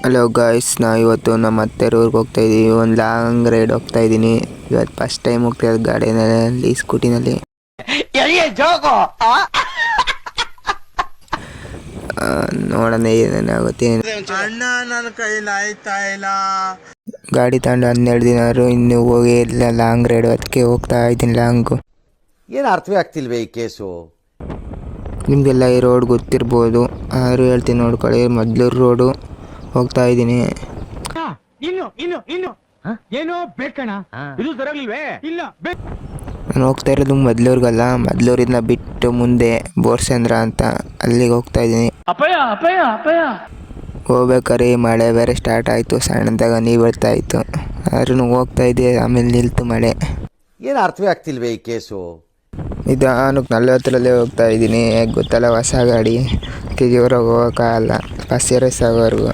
Hello guys, ನಾವು ಇವತ್ತು ನಮ್ಮ ಅತ್ತೆಯವ್ರ ಊರಿಗೆ ಹೋಗ್ತಾ ಇದ್ದೀವಿ. ಒಂದು ಲಾಂಗ್ ರೈಡ್ ಹೋಗ್ತಾ ಇದ್ದೀನಿ. ಇವತ್ತು ಫಸ್ಟ್ ಟೈಮ್ ಹೋಗ್ತಾ ಇರೋದು ಗಾಡಿನಲ್ಲಿ, ಸ್ಕೂಟಿನಲ್ಲಿ. ನೋಡೋಣ ಏನೇನಾಗುತ್ತೆ. ನನ್ನ ಕೈಲಿ ಆಯ್ತಾ ಇಲ್ಲ. ಗಾಡಿ ತಗೊಂಡು 12 ದಿನ ಇನ್ನೂ ಹೋಗಿ ಇಲ್ಲ ಲಾಂಗ್ ರೈಡ್, ಅದಕ್ಕೆ ಹೋಗ್ತಾ ಇದ್ದೀನಿ ಲಾಂಗು. ಏನು ಅರ್ಥವೇ ಆಗ್ತಿಲ್ವೇ ಈ ಕೇಸು? ನಿಮಗೆಲ್ಲ ಈ ರೋಡ್ ಗೊತ್ತಿರ್ಬೋದು, ಆದರೂ ಹೇಳ್ತೀನಿ ನೋಡ್ಕೊಳ್ಳಿ. ಮೊದಲು ರೋಡು ಹೋಗ್ತಾ ಇದ್ದೀನಿ. ನಾನು ಹೋಗ್ತಾ ಇರೋದು ಮೊದಲೂರಿಗಲ್ಲ, ಮೊದಲೂರಿನ ಬಿಟ್ಟು ಮುಂದೆ ಬೋರ್ಸಂದ್ರ ಅಂತ, ಅಲ್ಲಿಗೆ ಹೋಗ್ತಾ ಇದ್ದೀನಿ. ಹೋಗ್ಬೇಕಾದ್ರೆ ಮಳೆ ಬೇರೆ ಸ್ಟಾರ್ಟ್ ಆಯಿತು, ಸಣ್ಣದಾಗ ನೀರು ಬರ್ತಾ ಇತ್ತು. ಆದ್ರೂ ಹೋಗ್ತಾ ಇದ್ದೆ, ಆಮೇಲೆ ನಿಲ್ತು ಮಳೆ. ಏನು ಅರ್ಥವೇ ಆಗ್ತಿಲ್ವೇ ಈ ಕೇಸು? ನಿಧಾನಕ್ಕೆ 40ರಲ್ಲಿ ಹೋಗ್ತಾ ಇದ್ದೀನಿ. ಗೊತ್ತಲ್ಲ, ಹೊಸ ಗಾಡಿ ಜೋರಾಗಿ ಹೋಗೋಕ್ಕಾಗಲ್ಲ, ಫಸ್ಟ್ ಇಯರ್ಸ್ ಆಗೋವರೆಗೂ.